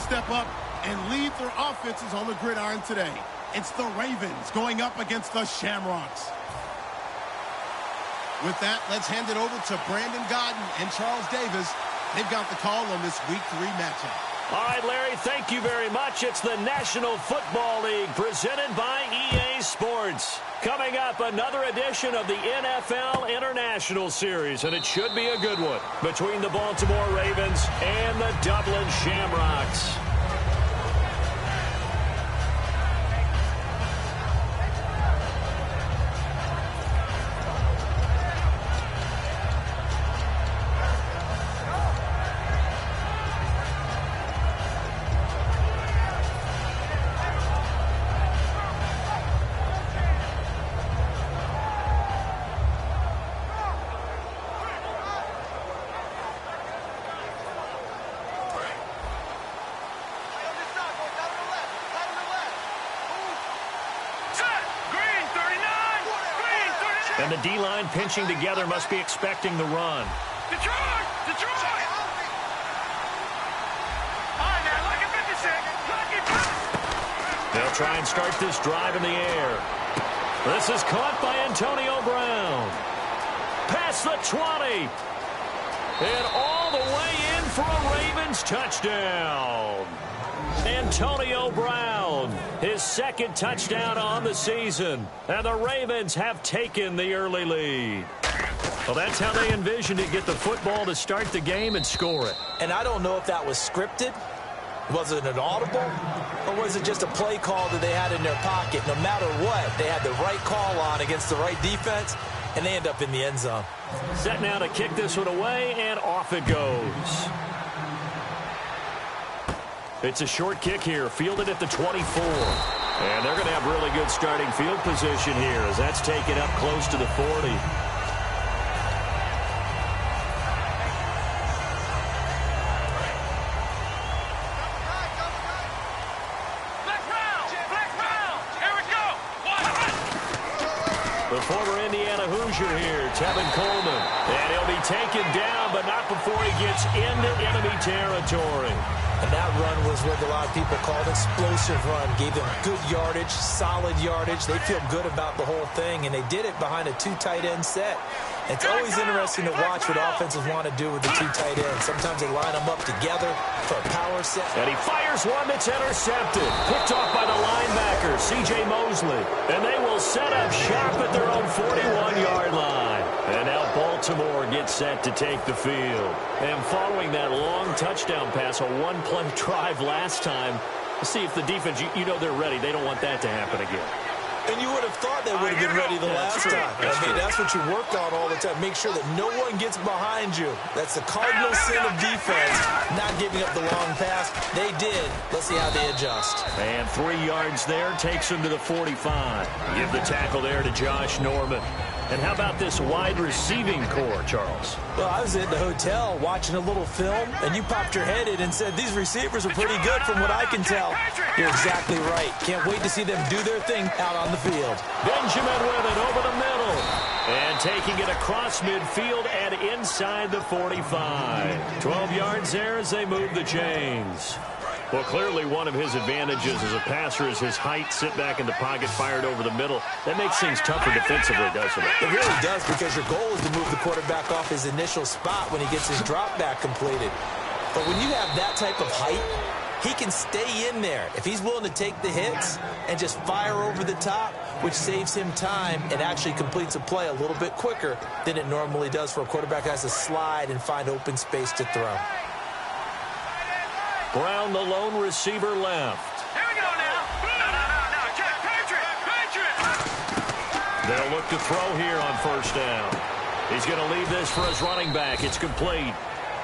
step up and lead their offenses on the gridiron today. It's the Ravens going up against the Shamrocks. With that, let's hand it over to Brandon Godden and Charles Davis. They've got the call on this Week 3 matchup. All right, Larry, thank you very much. It's the National Football League presented by EA Sports. Coming up, another edition of the NFL International Series, and it should be a good one between the Baltimore Ravens and the Dublin Shamrocks. And the D-line pinching together must be expecting the run. Detroit! Detroit! All right, now, look at 56. They'll try and start this drive in the air. This is caught by Antonio Brown. Past the 20. And all the way in for a Ravens touchdown. Antonio Brown, his second touchdown on the season. And the Ravens have taken the early lead. Well, that's how they envisioned it, get the football to start the game and score it. And I don't know if that was scripted. Was it an audible? Or was it just a play call that they had in their pocket? No matter what, they had the right call on against the right defense, and they end up in the end zone. Set now to kick this one away, and off it goes. It's a short kick here, fielded at the 24. And they're going to have really good starting field position here as that's taken up close to the 40. The former Indiana Hoosier here, Tevin Coleman. And he'll be taken down, but not before he gets into enemy territory. And that run was what a lot of people called explosive run. Gave them good yardage, solid yardage. They feel good about the whole thing, and they did it behind a two tight end set. It's always interesting to watch what offenses want to do with the two tight ends. Sometimes they line them up together for a power set. And he fires one that's intercepted. Picked off by the linebacker, C.J. Mosley. And they will set up shop at their own 41-yard line. And now Baltimore gets set to take the field. And following that long touchdown pass, a one-play drive last time, see if the defense, you know they're ready. They don't want that to happen again. And you would have thought they would have been ready the last time. That's what you work on all the time. Make sure that no one gets behind you. That's the cardinal sin of defense, not giving up the long pass. They did. Let's see how they adjust. And 3 yards there takes them to the 45. Give the tackle there to Josh Norman. And how about this wide receiving core, Charles? Well, I was at the hotel watching a little film, and you popped your head in and said, these receivers are pretty good from what I can tell. You're exactly right. Can't wait to see them do their thing out on the field. Benjamin with it over the middle. And taking it across midfield and inside the 45. 12 yards there as they move the chains. Well, clearly one of his advantages as a passer is his height, sit back in the pocket, fired over the middle. That makes things tougher defensively, doesn't it? It really does, because your goal is to move the quarterback off his initial spot when he gets his drop back completed. But when you have that type of height, he can stay in there if he's willing to take the hits and just fire over the top, which saves him time and actually completes a play a little bit quicker than it normally does for a quarterback that has to slide and find open space to throw. Brown, the lone receiver, left. Here we go now. No. Patriot. They'll look to throw here on first down. He's going to leave this for his running back. It's complete.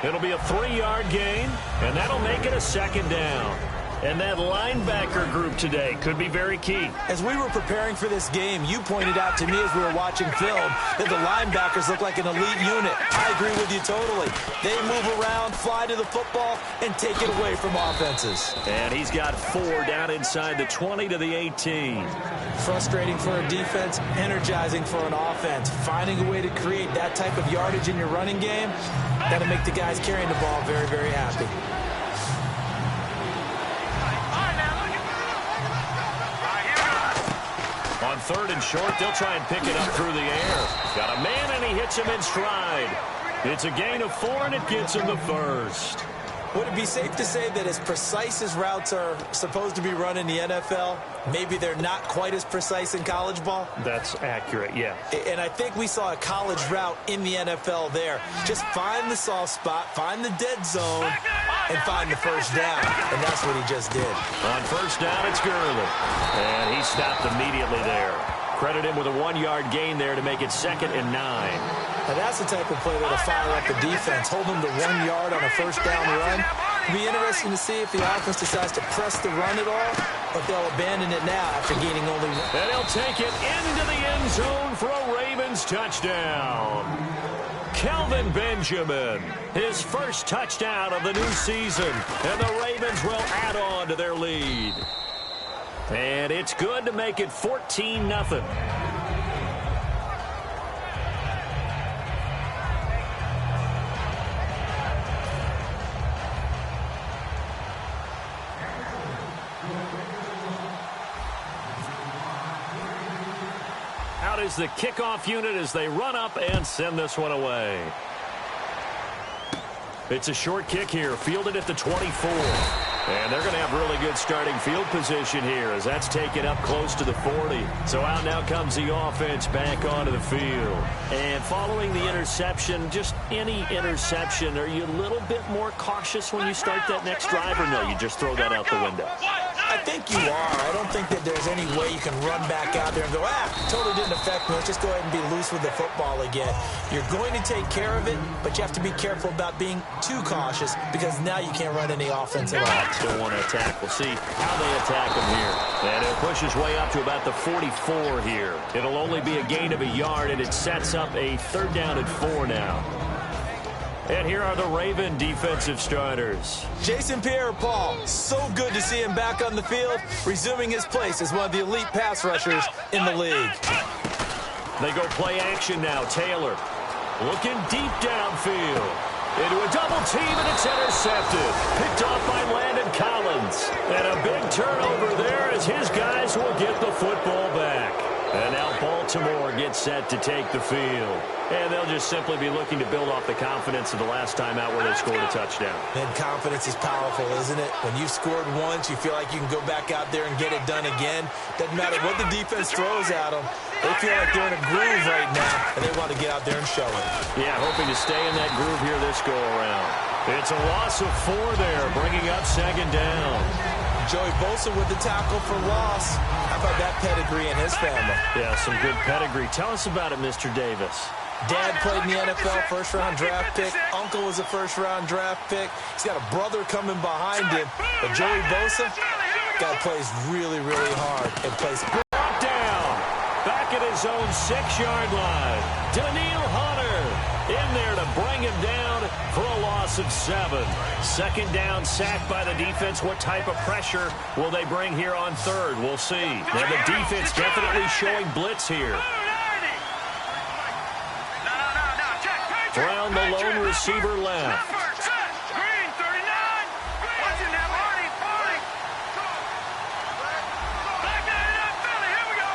It'll be a 3-yard gain, and that'll make it a second down. And that linebacker group today could be very key. As we were preparing for this game, you pointed out to me as we were watching film that the linebackers look like an elite unit. I agree with you totally. They move around, fly to the football, and take it away from offenses. And he's got 4 down inside the 20 to the 18. Frustrating for a defense, energizing for an offense. Finding a way to create that type of yardage in your running game, that'll make the guys carrying the ball very, very happy. third and short. They'll try and pick it up through the air. Got a man, and he hits him in stride. It's a gain of 4, and it gets him the first. Would it be safe to say that as precise as routes are supposed to be run in the NFL, maybe they're not quite as precise in college ball? That's accurate, yeah. And I think we saw a college route in the NFL there. Just find the soft spot, find the dead zone, and find the first down. And that's what he just did. On first down, it's Gurley. And he stopped immediately there. Credit him with a 1-yard gain there to make it 2nd and 9. Now that's the type of play that'll fire up the defense. Hold them to 1 yard on a first down run. It'll be interesting to see if the offense decides to press the run at all, but they'll abandon it now after gaining only 1. And he'll take it into the end zone for a Ravens touchdown. Kelvin Benjamin, his first touchdown of the new season, and the Ravens will add on to their lead. And it's good to make it 14-0. Out is the kickoff unit as they run up and send this one away. It's a short kick here, fielded at the 24. And they're going to have really good starting field position here as that's taken up close to the 40. So out now comes the offense back onto the field. And following the interception, just any interception, are you a little bit more cautious when you start that next drive, or no, you just throw that out the window? I think you are. I don't think that there's any way you can run back out there and go, totally didn't affect me. Let's just go ahead and be loose with the football again. You're going to take care of it, but you have to be careful about being too cautious because now you can't run any offense at all. Still want to attack. We'll see how they attack him here. And he'll push his way up to about the 44 here. It'll only be a gain of 1 yard, and it sets up a 3rd down and 4 now. And here are the Raven defensive starters. Jason Pierre-Paul, so good to see him back on the field, resuming his place as one of the elite pass rushers in the league. They go play action now. Taylor looking deep downfield. Into a double team, and it's intercepted. Picked off by Landon Collins. And a big turnover there as his guys will get the football back. And now Baltimore gets set to take the field. And they'll just simply be looking to build off the confidence of the last time out where they scored a touchdown. And confidence is powerful, isn't it? When you've scored once, you feel like you can go back out there and get it done again. Doesn't matter what the defense throws at them. They feel like they're in a groove right now, and they want to get out there and show it. Yeah, hoping to stay in that groove here this go-around. It's a loss of 4 there, bringing up 2nd down. Joey Bosa with the tackle for loss. How about that pedigree in his family? Yeah, some good pedigree. Tell us about it, Mr. Davis. Dad played in the NFL, first-round draft pick. Uncle was a first-round draft pick. He's got a brother coming behind him. But Joey Bosa, guy plays really, really hard and plays. Brought down, back at his own 6-yard line. Daniil Hunter in there to bring him down for a loss of 7. 2nd down, sacked by the defense. What type of pressure will they bring here on 3rd? We'll see. Now the defense definitely showing blitz here. Brown, the lone receiver left. Green, 39. What's in that, Marty? Back there in Philly. Here we go.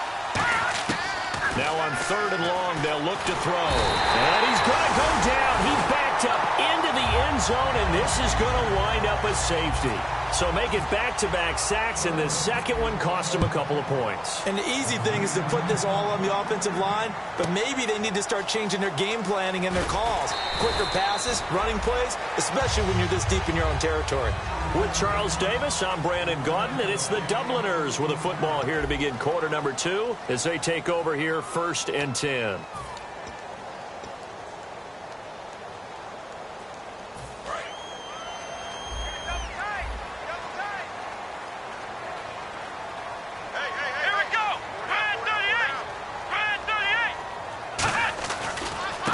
Now on 3rd and long, they'll look to throw. And he's going to go down. He's backed up into the end zone, and this is going to wind up a safety. So make it back-to-back sacks, and the second one cost him a couple of points. And the easy thing is to put this all on the offensive line, but maybe they need to start changing their game planning and their calls. Quicker passes, running plays, especially when you're this deep in your own territory. With Charles Davis, I'm Brandon Gaudin, and it's the Dubliners with a football here to begin quarter number 2 as they take over here 1st and 10.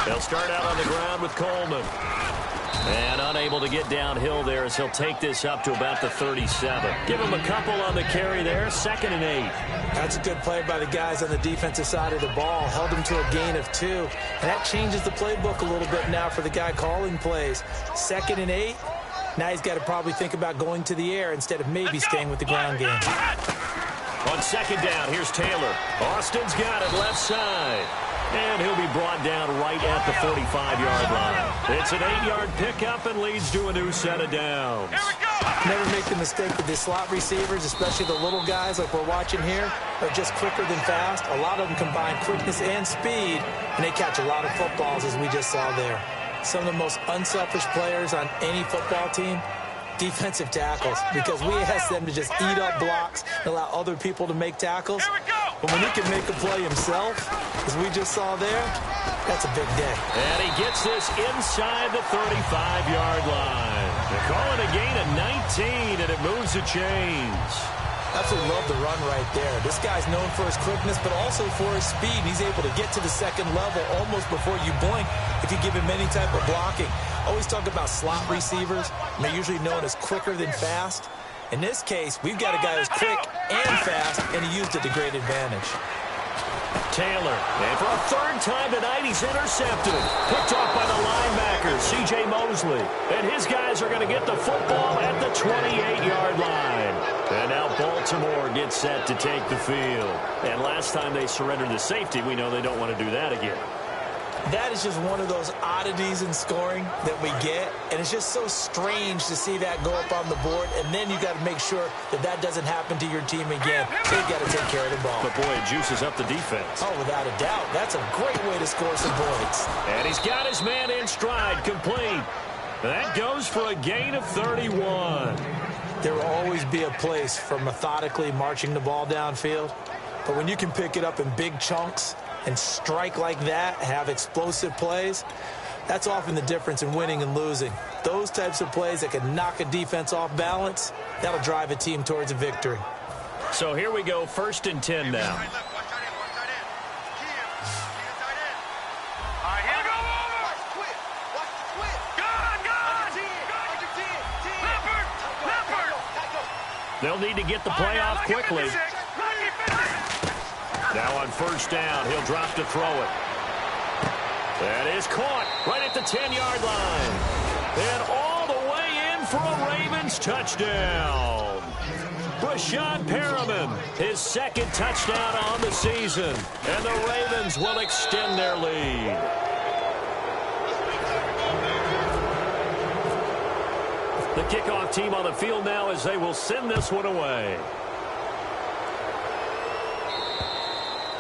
They'll start out on the ground with Coleman. And unable to get downhill there as he'll take this up to about the 37. Give him a couple on the carry there, 2nd and 8. That's a good play by the guys on the defensive side of the ball. Held him to a gain of 2. And that changes the playbook a little bit now for the guy calling plays. 2nd and 8. Now he's got to probably think about going to the air instead of maybe staying with the ground game. On second down, here's Taylor. Austin's got it left side. And he'll be brought down right at the 45-yard line. It's an 8-yard pickup and leads to a new set of downs. Here we go. Never make the mistake with the slot receivers, especially the little guys like we're watching here, are just quicker than fast. A lot of them combine quickness and speed, and they catch a lot of footballs, as we just saw there. Some of the most unselfish players on any football team, defensive tackles, because we ask them to just eat up blocks and allow other people to make tackles. But when he can make a play himself, as we just saw there, that's a big day. And he gets this inside the 35-yard line. They're calling a gain of 19, and it moves the chains. Absolutely love the run right there. This guy's known for his quickness, but also for his speed. He's able to get to the second level almost before you blink if you give him any type of blocking. Always talk about slot receivers, and they're usually known as quicker than fast. In this case, we've got a guy who's quick and fast, and he used it to great advantage. Taylor, and for a third time tonight, he's intercepted. Picked off by the linebacker, C.J. Mosley. And his guys are going to get the football at the 28-yard line. And now Baltimore gets set to take the field. And last time they surrendered the safety, we know they don't want to do that again. That is just one of those oddities in scoring that we get, and it's just so strange to see that go up on the board, and then you got to make sure that that doesn't happen to your team again. So you got to take care of the ball. But boy, it juices up the defense. Oh, without a doubt. That's a great way to score some points. And he's got his man in stride, complete. That goes for a gain of 31. There will always be a place for methodically marching the ball downfield, but when you can pick it up in big chunks and strike like that, have explosive plays, that's often the difference in winning and losing. Those types of plays that can knock a defense off balance, that'll drive a team towards a victory. So here we go, 1st and 10 now. They'll need to get the play off quickly. Now on 1st down, he'll drop to throw it. That is caught right at the 10-yard line. And all the way in for a Ravens touchdown. Brashad Perriman, his 2nd touchdown on the season. And the Ravens will extend their lead. The kickoff team on the field now as they will send this one away.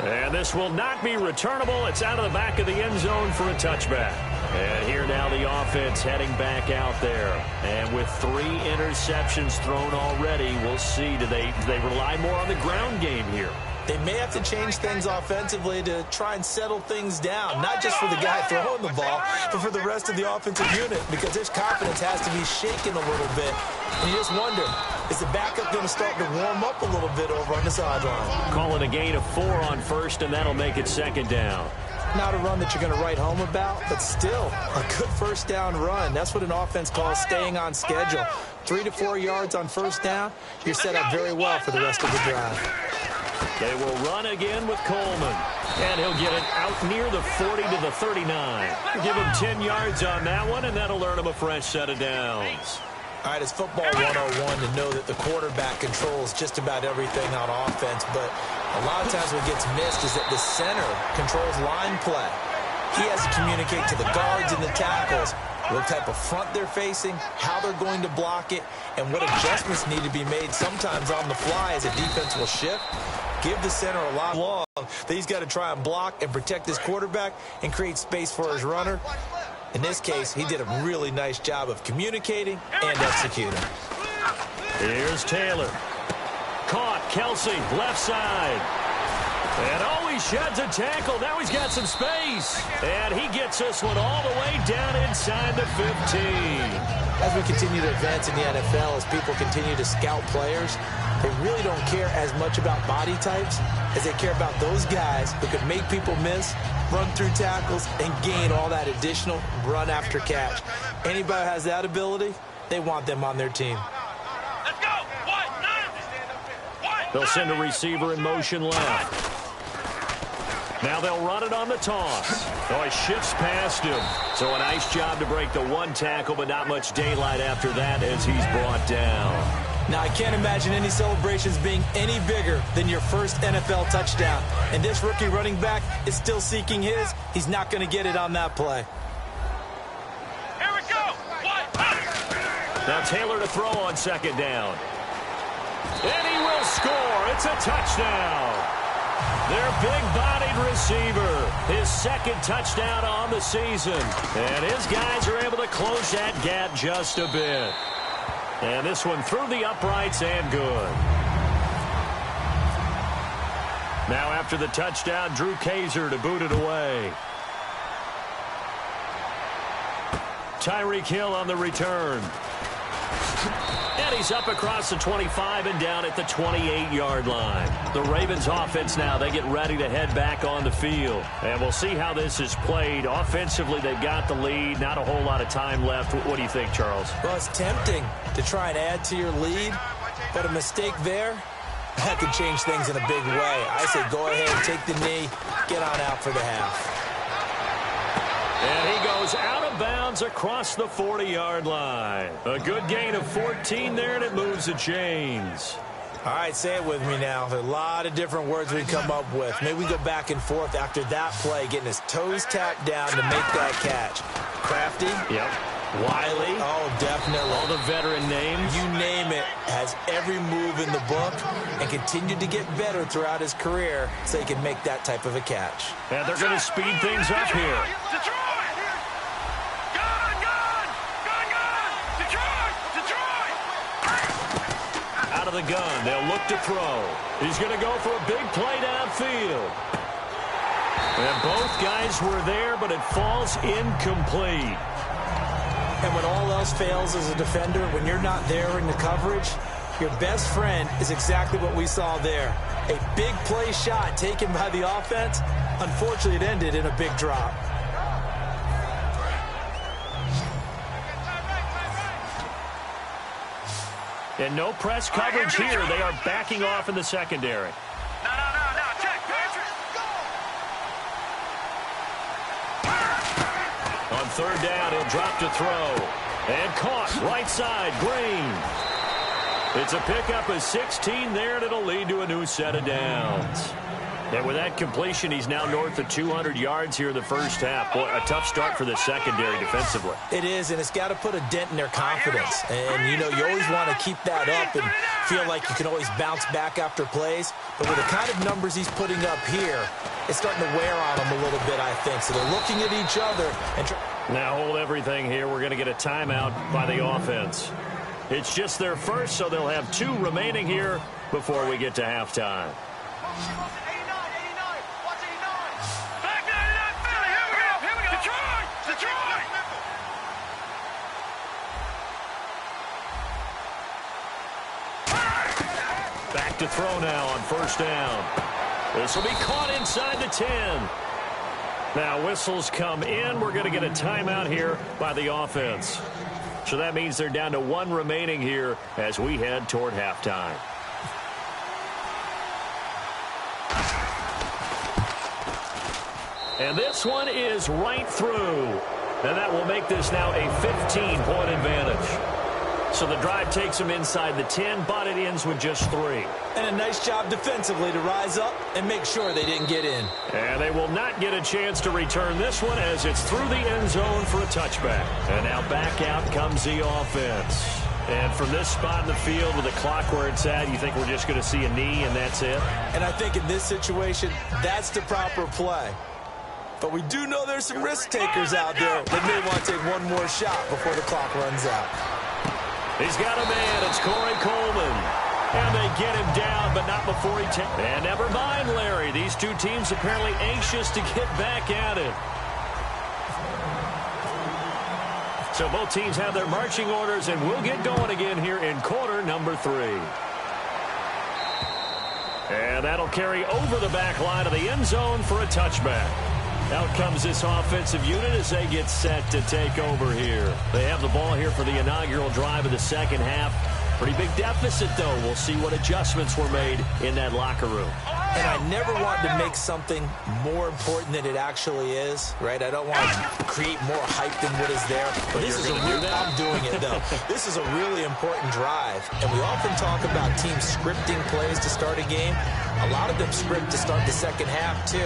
And this will not be returnable. It's out of the back of the end zone for a touchback. And here now the offense heading back out there. And with 3 interceptions thrown already, we'll see. Do they rely more on the ground game here? They may have to change things offensively to try and settle things down, not just for the guy throwing the ball, but for the rest of the offensive unit, because his confidence has to be shaken a little bit. And you just wonder, is the backup going to start to warm up a little bit over on the sideline? Calling a gain of 4 on 1st, and that'll make it 2nd down. Not a run that you're going to write home about, but still a good 1st down run. That's what an offense calls staying on schedule. 3 to 4 yards on 1st down, you're set up very well for the rest of the drive. They will run again with Coleman. And he'll get it out near the 40 to the 39. Give him 10 yards on that one, and that'll earn him a fresh set of downs. All right, it's football 101 to know that the quarterback controls just about everything on offense, but a lot of times what gets missed is that the center controls line play. He has to communicate to the guards and the tackles what type of front they're facing, how they're going to block it, and what adjustments need to be made sometimes on the fly as a defense will shift. Give the center a lot of love that he's got to try and block and protect his quarterback and create space for his runner. In this case, he did a really nice job of communicating and executing. Here's Taylor. Caught, Kelsey, left side. And oh, he sheds a tackle. Now he's got some space. And he gets this one all the way down inside the 15. As we continue to advance in the NFL, as people continue to scout players, they really don't care as much about body types as they care about those guys who can make people miss, run through tackles, and gain all that additional run after catch. Anybody who has that ability, they want them on their team. Let's go. What? They'll send a receiver in motion left. Now they'll run it on the toss. Oh, he shifts past him. So a nice job to break the one tackle, but not much daylight after that as he's brought down. Now, I can't imagine any celebrations being any bigger than your first NFL touchdown. And this rookie running back is still seeking his. He's not going to get it on that play. Here we go. Now Taylor to throw on second down. And he will score. It's a touchdown. Their big-bodied receiver, his second touchdown on the season. And his guys are able to close that gap just a bit. And this one through the uprights and good. Now after the touchdown, Drew Kaiser to boot it away. Tyreek Hill on the return. And he's up across the 25 and down at the 28-yard line. The Ravens offense now, they get ready to head back on the field. And we'll see how this is played. Offensively, they've got the lead. Not a whole lot of time left. What do you think, Charles? Well, it's tempting to try and add to your lead, but a mistake there, that could change things in a big way. I say go ahead, take the knee, get on out for the half. And he goes out of bounds across the 40-yard line. A good gain of 14 there, and it moves the chains. All right, say it with me now. There are a lot of different words we come up with. Maybe we go back and forth after that play, getting his toes tapped down to make that catch. Crafty? Yep. Wiley? Oh, definitely. All the veteran names? You name it. Has every move in the book and continued to get better throughout his career so he can make that type of a catch. And they're going to speed things up here. Detroit! Out of the gun, they'll look to throw. He's going to go for a big play downfield. And both guys were there, but it falls incomplete. And when all else fails as a defender, when you're not there in the coverage, your best friend is exactly what we saw there. A big play shot taken by the offense. Unfortunately, it ended in a big drop. And no press coverage here. They are backing off in the secondary. No. Check, Patrick. On third down, he'll drop to throw. And caught right side, Green. It's a pickup of 16 there, and it'll lead to a new set of downs. And with that completion, he's now north of 200 yards here in the first half. Boy, a tough start for the secondary defensively. It is, and it's got to put a dent in their confidence. And, you know, you always want to keep that up and feel like you can always bounce back after plays. But with the kind of numbers he's putting up here, it's starting to wear on them a little bit, I think. So they're looking at each other. And now hold everything here. We're going to get a timeout by the offense. It's just their first, so they'll have 2 remaining here before we get to halftime. Back to throw now on first down. This will be caught inside the 10. Now whistles come in. We're going to get a timeout here by the offense. So that means they're down to 1 remaining here as we head toward halftime. And this one is right through. And that will make this now a 15-point advantage. So the drive takes them inside the 10, but it ends with just 3. And a nice job defensively to rise up and make sure they didn't get in. And they will not get a chance to return this one as it's through the end zone for a touchback. And now back out comes the offense. And from this spot in the field with the clock where it's at, you think we're just going to see a knee and that's it? And I think in this situation, that's the proper play. But we do know there's some risk takers out there that may want to take one more shot before the clock runs out. He's got a man. It's Corey Coleman. And they get him down, but not before he takes. And never mind, Larry. These two teams apparently anxious to get back at it. So both teams have their marching orders, and we'll get going again here in quarter number 3. And that'll carry over the back line of the end zone for a touchback. Out comes this offensive unit as they get set to take over here. They have the ball here for the inaugural drive of the second half. Pretty big deficit, though. We'll see what adjustments were made in that locker room. And I never want to make something more important than it actually is, right? I don't want to create more hype than what is there. But this is I'm doing it, though. This is a really important drive. And we often talk about teams scripting plays to start a game. A lot of them script to start the second half, too.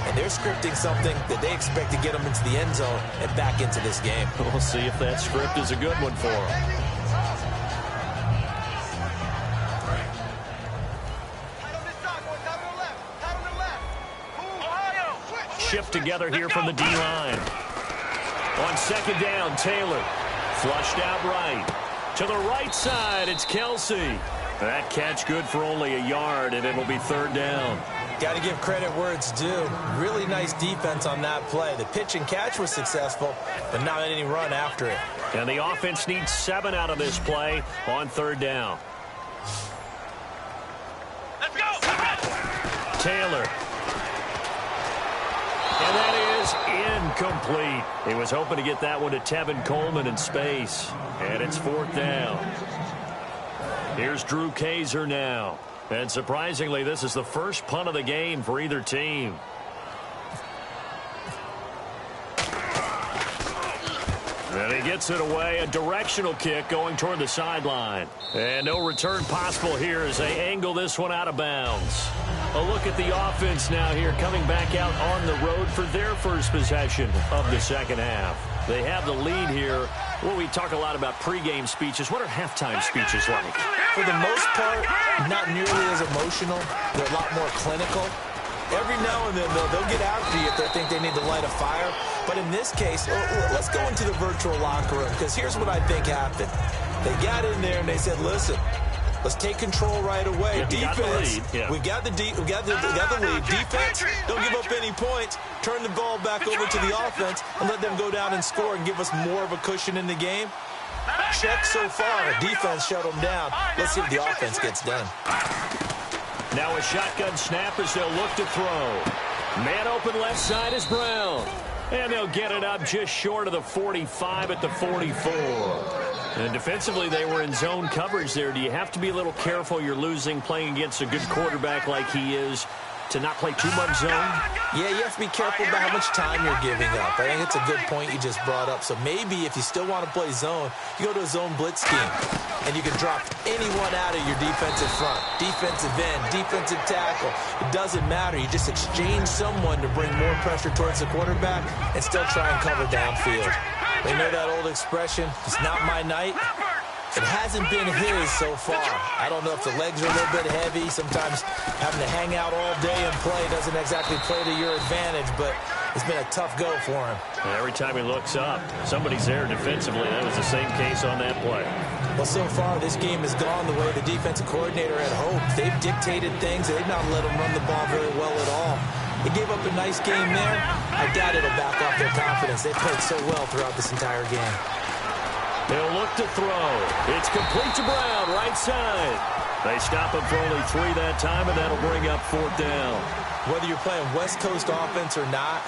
And they're scripting something that they expect to get them into the end zone and back into this game. We'll see if that script is a good one for them. Shift together here from the D-line. On second down, Taylor. Flushed out right. To the right side, it's Kelsey. That catch good for only a yard, and it'll be third down. Got to give credit where it's due. Really nice defense on that play. The pitch and catch was successful, but not any run after it. And the offense needs 7 out of this play on third down. Let's go! Taylor. And that is incomplete. He was hoping to get that one to Tevin Coleman in space. And it's fourth down. Here's Drew Kaiser now. And surprisingly, this is the first punt of the game for either team. And he gets it away. A directional kick going toward the sideline. And no return possible here as they angle this one out of bounds. A look at the offense now here, coming back out on the road for their first possession of the second half. They have the lead here. Well, we talk a lot about pregame speeches. What are halftime speeches like? For the most part, not nearly as emotional. They're a lot more clinical. Every now and then, they'll get after you if they think they need to light a fire. But in this case, let's go into the virtual locker room, because here's what I think happened. They got in there and they said, listen, let's take control right away. Yeah, defense, we got the lead. Defense, don't give up any points. Turn the ball back over to the offense and let them go down and score and give us more of a cushion in the game. Check so far. Defense shut them down. Let's see if the offense gets done. Now a shotgun snap as they'll look to throw. Man open left side is Brown. And they'll get it up just short of the 45 at the 44. And defensively, they were in zone coverage there. Do you have to be a little careful? You're losing playing against a good quarterback like he is to not play too much zone? Yeah, you have to be careful about how much time you're giving up. I think it's a good point you just brought up. So maybe if you still want to play zone, you go to a zone blitz scheme, and you can drop anyone out of your defensive front, defensive end, defensive tackle. It doesn't matter. You just exchange someone to bring more pressure towards the quarterback and still try and cover downfield. They know that old expression, it's not my night. It hasn't been his so far. I don't know if the legs are a little bit heavy. Sometimes having to hang out all day and play doesn't exactly play to your advantage, but it's been a tough go for him. Every time he looks up, somebody's there defensively. That was the same case on that play. Well, so far, this game has gone the way the defensive coordinator had hoped. They've dictated things. They've not let them run the ball very well at all. They gave up a nice game there. I doubt it'll back off their confidence. They played so well throughout this entire game. They'll look to throw. It's complete to Brown, right side. They stop him for only 3 that time, and that'll bring up fourth down. Whether you're playing West Coast offense or not,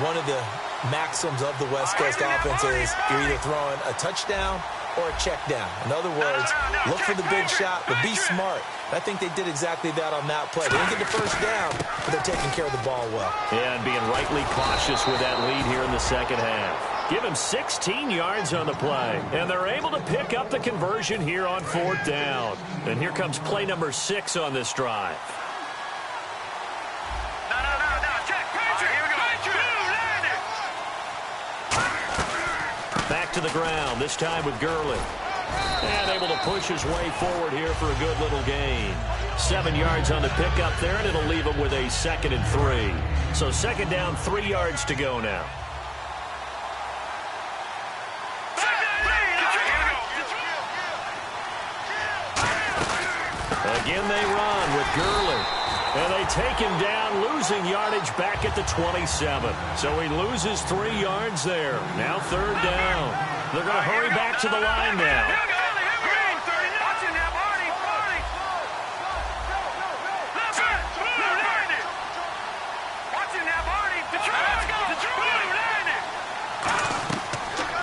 one of the maxims of the West Coast offense is you're either throwing a touchdown or a check down. In other words, look for the big shot, but be smart. I think they did exactly that on that play. They didn't get the first down, but they're taking care of the ball well. Yeah, and being rightly cautious with that lead here in the second half. Give him 16 yards on the play, and they're able to pick up the conversion here on fourth down. And here comes play number 6 on this drive. Back to the ground, this time with Gurley. And able to push his way forward here for a good little gain. 7 yards on the pickup there, and it'll leave him with a 2nd and 3. So second down, 3 yards to go now. Again they run with Gurley. And they take him down, losing yardage back at the 27. So he loses 3 yards there. Now third down. They're going to hurry back to the line now.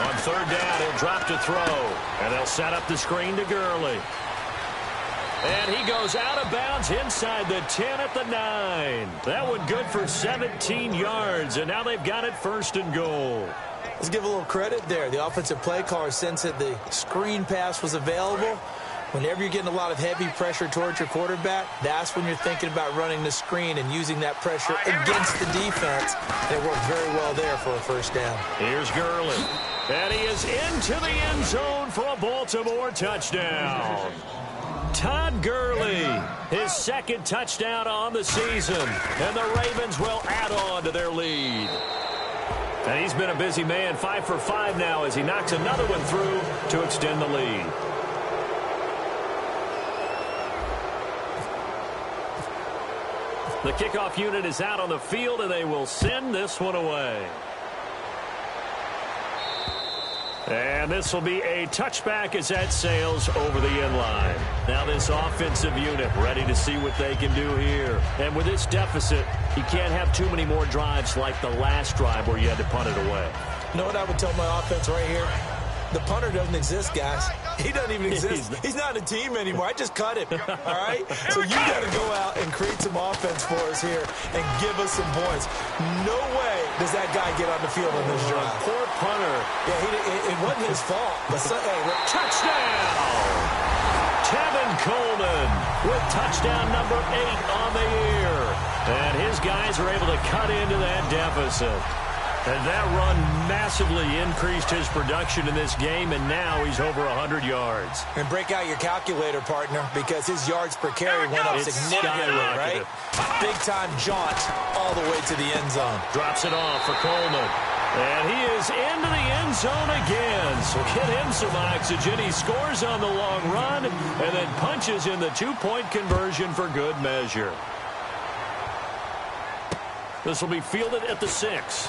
On third down, he'll drop to throw. And they'll set up the screen to Gurley. And he goes out of bounds inside the 10 at the 9. That one good for 17 yards, and now they've got it 1st and goal. Let's give a little credit there. The offensive play caller sensed that the screen pass was available. Whenever you're getting a lot of heavy pressure towards your quarterback, that's when you're thinking about running the screen and using that pressure against the defense. It worked very well there for a 1st down. Here's Gurley. And he is into the end zone for a Baltimore touchdown. Todd Gurley, his 2nd touchdown on the season. And the Ravens will add on to their lead. And he's been a busy man, 5 for 5 now as he knocks another one through to extend the lead. The kickoff unit is out on the field, and they will send this one away. And this will be a touchback as that sails over the end line. Now this offensive unit ready to see what they can do here. And with this deficit, you can't have too many more drives like the last drive where you had to punt it away. You know what I would tell my offense right here? The punter doesn't exist, guys. He doesn't even exist. He's not a team anymore. I just cut him, all right? So you got to go out and create some offense for us here and give us some points. No way does that guy get on the field on this drive. Poor punter. Yeah, it wasn't his fault. But touchdown! Tevin Coleman with touchdown number 8 on the year. And his guys are able to cut into that deficit. And that run massively increased his production in this game, and now he's over 100 yards. And break out your calculator, partner, because his yards per carry went up significantly, right? Big-time jaunt all the way to the end zone. Drops it off for Coleman. And he is into the end zone again. So get him some oxygen. He scores on the long run and then punches in the 2-point conversion for good measure. This will be fielded at the 6.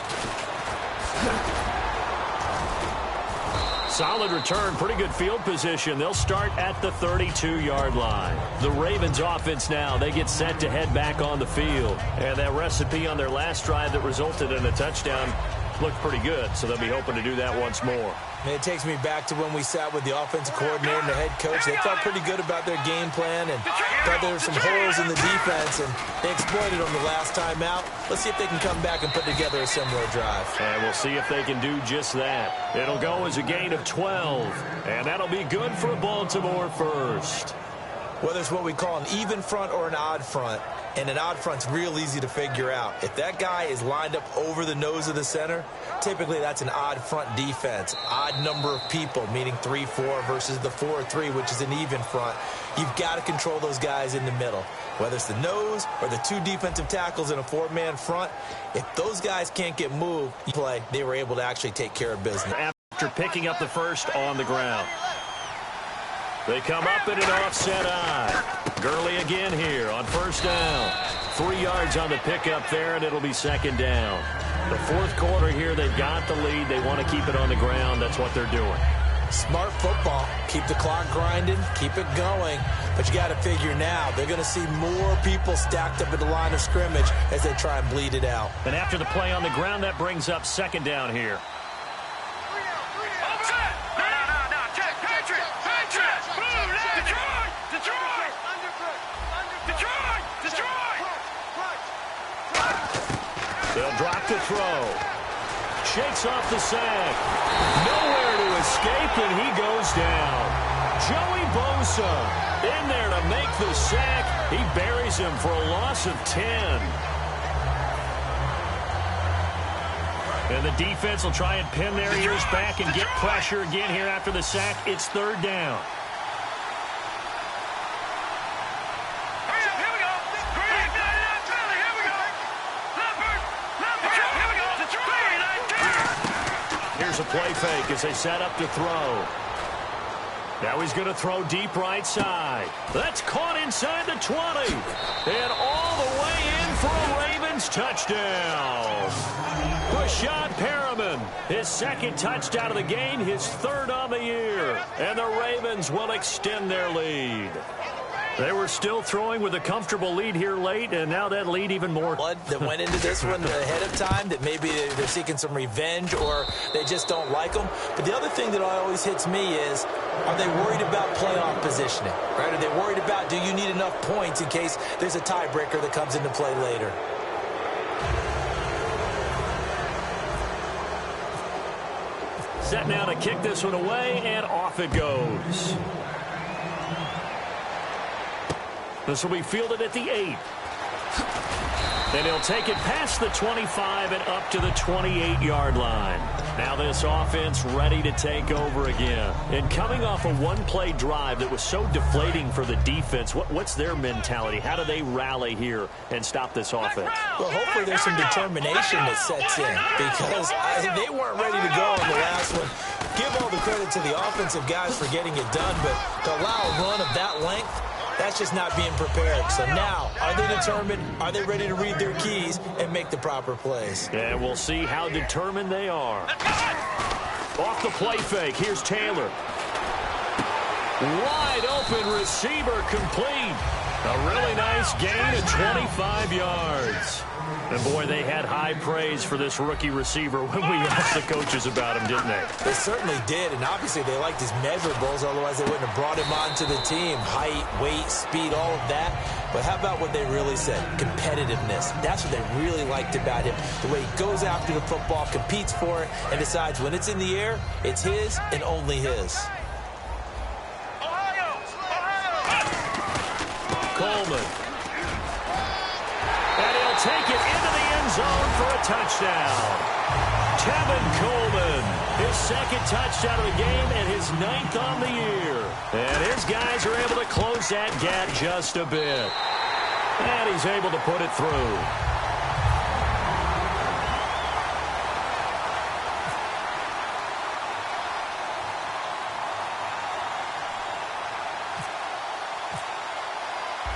Solid return, pretty good field position. They'll start at the 32-yard line. The Ravens offense now, they get set to head back on the field. And that recipe on their last drive that resulted in a touchdown looked pretty good, so they'll be hoping to do that once more. And it takes me back to when we sat with the offensive coordinator and the head coach. They felt pretty good about their game plan and thought there were some holes in the defense, and they exploited them the last time out. Let's see if they can come back and put together a similar drive. And we'll see if they can do just that. It'll go as a gain of 12, and that'll be good for Baltimore first. Whether it's what we call an even front or an odd front, and an odd front's real easy to figure out. If that guy is lined up over the nose of the center, typically that's an odd front defense. Odd number of people, meaning 3-4 versus the 4-3, which is an even front. You've got to control those guys in the middle. Whether it's the nose or the 2 defensive tackles in a 4-man front, if those guys can't get moved, they were able to actually take care of business. After picking up the first on the ground. They come up in an offset eye. Gurley again here on 1st down. 3 yards on the pickup there, and it'll be 2nd down. The 4th quarter here, they've got the lead. They want to keep it on the ground. That's what they're doing. Smart football. Keep the clock grinding. Keep it going. But you got to figure now, they're going to see more people stacked up at the line of scrimmage as they try and bleed it out. And after the play on the ground, that brings up 2nd down here. They'll drop the throw. Shakes off the sack. Nowhere to escape, and he goes down. Joey Bosa in there to make the sack. He buries him for a loss of 10. And the defense will try and pin their ears back and get pressure again here after the sack. It's 3rd down. Here's a play fake as they set up to throw. Now he's going to throw deep right side. That's caught inside the 20. And all the way in for a Ravens touchdown. Rashad Perriman, his 2nd touchdown of the game, his 3rd on the year. And the Ravens will extend their lead. They were still throwing with a comfortable lead here late, and now that lead even more. Blood that went into this one ahead of time, that maybe they're seeking some revenge or they just don't like them. But the other thing that always hits me is, are they worried about playoff positioning? Right? Are they worried about, do you need enough points in case there's a tiebreaker that comes into play later? Set now to kick this one away, and off it goes. This will be fielded at the 8. And he'll take it past the 25 and up to the 28-yard line. Now this offense ready to take over again. And coming off a one-play drive that was so deflating for the defense, what's their mentality? How do they rally here and stop this offense? Well, hopefully there's some determination that sets in, because they weren't ready to go on the last one. Give all the credit to the offensive guys for getting it done, but to allow a run of that length, that's just not being prepared. So now, are they determined? Are they ready to read their keys and make the proper plays? And we'll see how determined they are. Off the play fake, here's Taylor. Wide open receiver complete. A really nice gain of 25 yards. And, boy, they had high praise for this rookie receiver when we asked the coaches about him, didn't they? They certainly did, and obviously they liked his measurables, otherwise they wouldn't have brought him onto the team. Height, weight, speed, all of that. But how about what they really said? Competitiveness. That's what they really liked about him. The way he goes after the football, competes for it, and decides when it's in the air, it's his and only his. Coleman. And he'll take it into the end zone for a touchdown. Tevin Coleman, his second touchdown of the game and his 9th on the year. And his guys are able to close that gap just a bit. And he's able to put it through.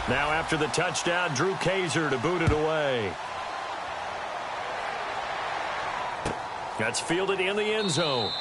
Now after the touchdown, Drew Kaiser to boot it away. That's fielded in the end zone.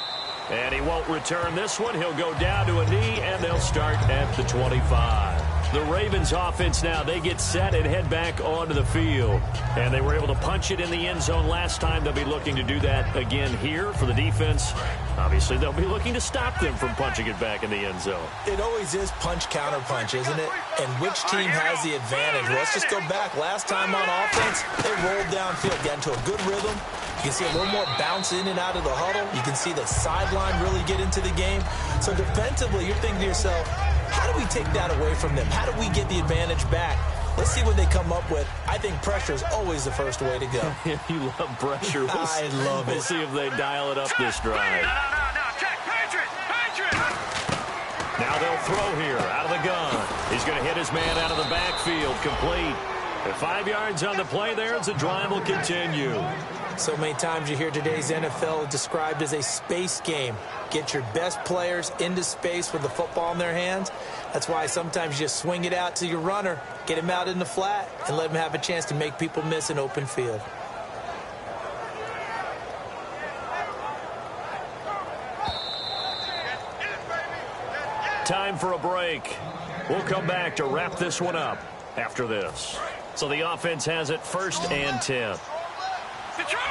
And he won't return this one. He'll go down to a knee, and they'll start at the 25. The Ravens offense now, they get set and head back onto the field. And they were able to punch it in the end zone last time. They'll be looking to do that again here for the defense. Obviously, they'll be looking to stop them from punching it back in the end zone. It always is punch-counter-punch, isn't it? And which team has the advantage? Well, let's just go back. Last time on offense, they rolled downfield, got into a good rhythm. You can see a little more bounce in and out of the huddle. You can see the sideline really get into the game. So defensively, you're thinking to yourself, how do we take that away from them? How do we get the advantage back? Let's see what they come up with. I think pressure is always the first way to go. You love pressure. I love it. We'll see if they dial it up this drive. No, check. Patriot. Now they'll throw here out of the gun. He's going to hit his man out of the backfield, complete. And 5 yards on the play there as the drive will continue. So many times you hear today's NFL described as a space game. Get your best players into space with the football in their hands. That's why sometimes you just swing it out to your runner, get him out in the flat, and let him have a chance to make people miss an open field. Time for a break. We'll come back to wrap this one up after this. So the offense has it 1st and 10. Detroit!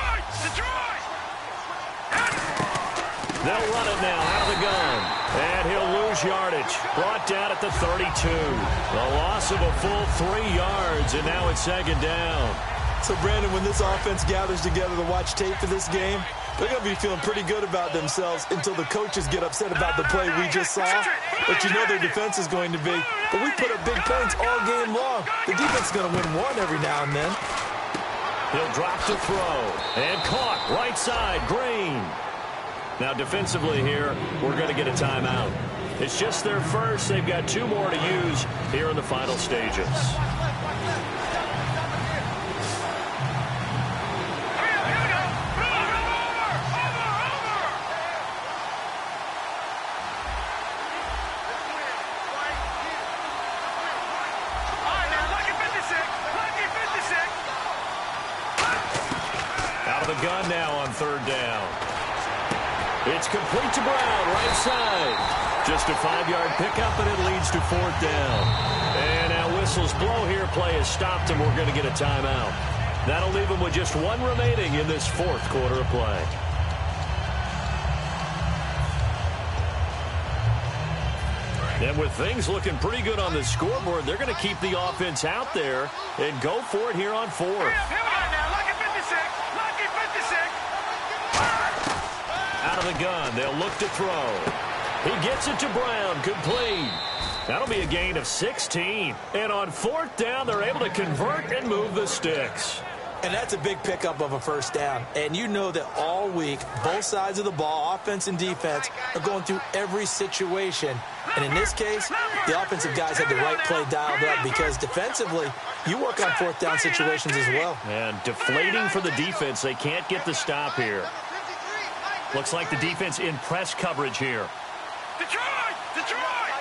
They'll run it now out of the gun. And he'll lose yardage. Brought down at the 32. The loss of a full 3 yards, and now it's 2nd down. So, Brandon, when this offense gathers together to watch tape for this game, they're going to be feeling pretty good about themselves until the coaches get upset about the play we just saw. But you know their defense is going to be. But we put up big points all game long. The defense is going to win one every now and then. He'll drop to throw. And caught right side, Green. Now defensively here, we're going to get a timeout. It's just their first. They've got 2 more to use here in the final stages. Out of the gun now on 3rd down. It's complete to Brown, right side. Just a 5-yard pickup, and it leads to 4th down. And now whistles blow here. Play is stopped, and we're going to get a timeout. That'll leave them with just 1 remaining in this 4th quarter of play. And with things looking pretty good on the scoreboard, they're going to keep the offense out there and go for it here on 4th. Here we go now. Lucky 56. Lucky 56. Out of the gun, they'll look to throw. He gets it to Brown, complete. That'll be a gain of 16. And on 4th down, they're able to convert and move the sticks. And that's a big pickup of a 1st down. And you know that all week, both sides of the ball, offense and defense, are going through every situation. And in this case, the offensive guys had the right play dialed up because defensively, you work on 4th down situations as well. And deflating for the defense. They can't get the stop here. Looks like the defense in press coverage here. Detroit! Detroit!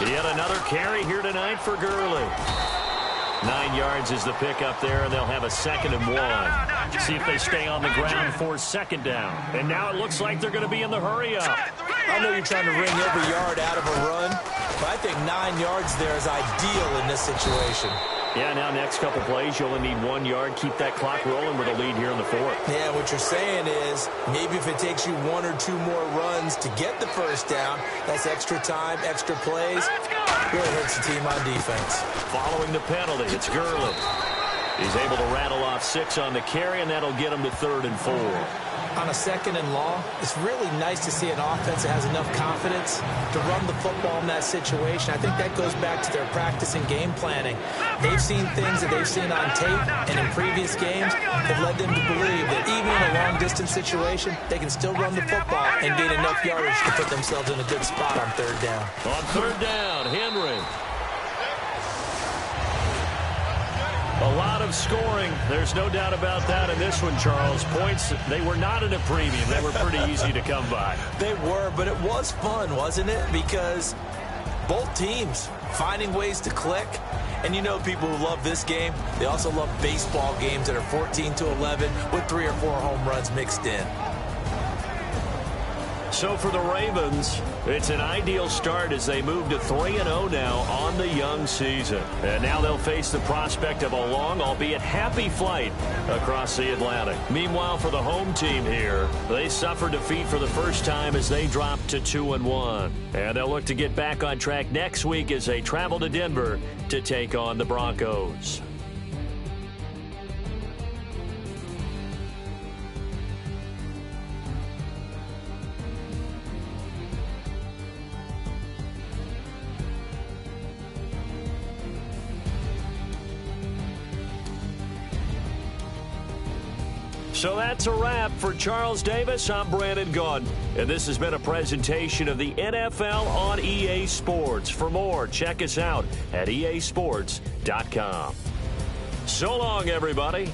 Yet another carry here tonight for Gurley. 9 yards is the pickup there, and they'll have a 2nd and 1. See if they stay on the ground for 2nd down. And now it looks like they're going to be in the hurry-up. I know you're trying to wring every yard out of a run, but I think 9 yards there is ideal in this situation. Yeah, now next couple plays, you only need 1 yard. Keep that clock rolling with a lead here in the 4th. Yeah, what you're saying is maybe if it takes you 1 or 2 more runs to get the 1st down, that's extra time, extra plays. Really hurts the team on defense. Following the penalty, it's Gurley. He's able to rattle off 6 on the carry, and that'll get him to 3rd and 4. On a 2nd and long, it's really nice to see an offense that has enough confidence to run the football in that situation. I think that goes back to their practice and game planning. They've seen things that they've seen on tape and in previous games that led them to believe that even in a long-distance situation, they can still run the football and gain enough yardage to put themselves in a good spot on 3rd down. On 3rd down, Henry. A lot of scoring. There's no doubt about that in this one, Charles. Points, they were not at a premium. They were pretty easy to come by. They were, but it was fun, wasn't it? Because both teams finding ways to click. And you know people who love this game, they also love baseball games that are 14-11 with 3 or 4 home runs mixed in. So for the Ravens, it's an ideal start as they move to 3-0 now on the young season. And now they'll face the prospect of a long, albeit happy flight across the Atlantic. Meanwhile, for the home team here, they suffered defeat for the first time as they dropped to 2-1. And they'll look to get back on track next week as they travel to Denver to take on the Broncos. So that's a wrap for Charles Davis. I'm Brandon Gaudin, and this has been a presentation of the NFL on EA Sports. For more, check us out at easports.com. So long, everybody.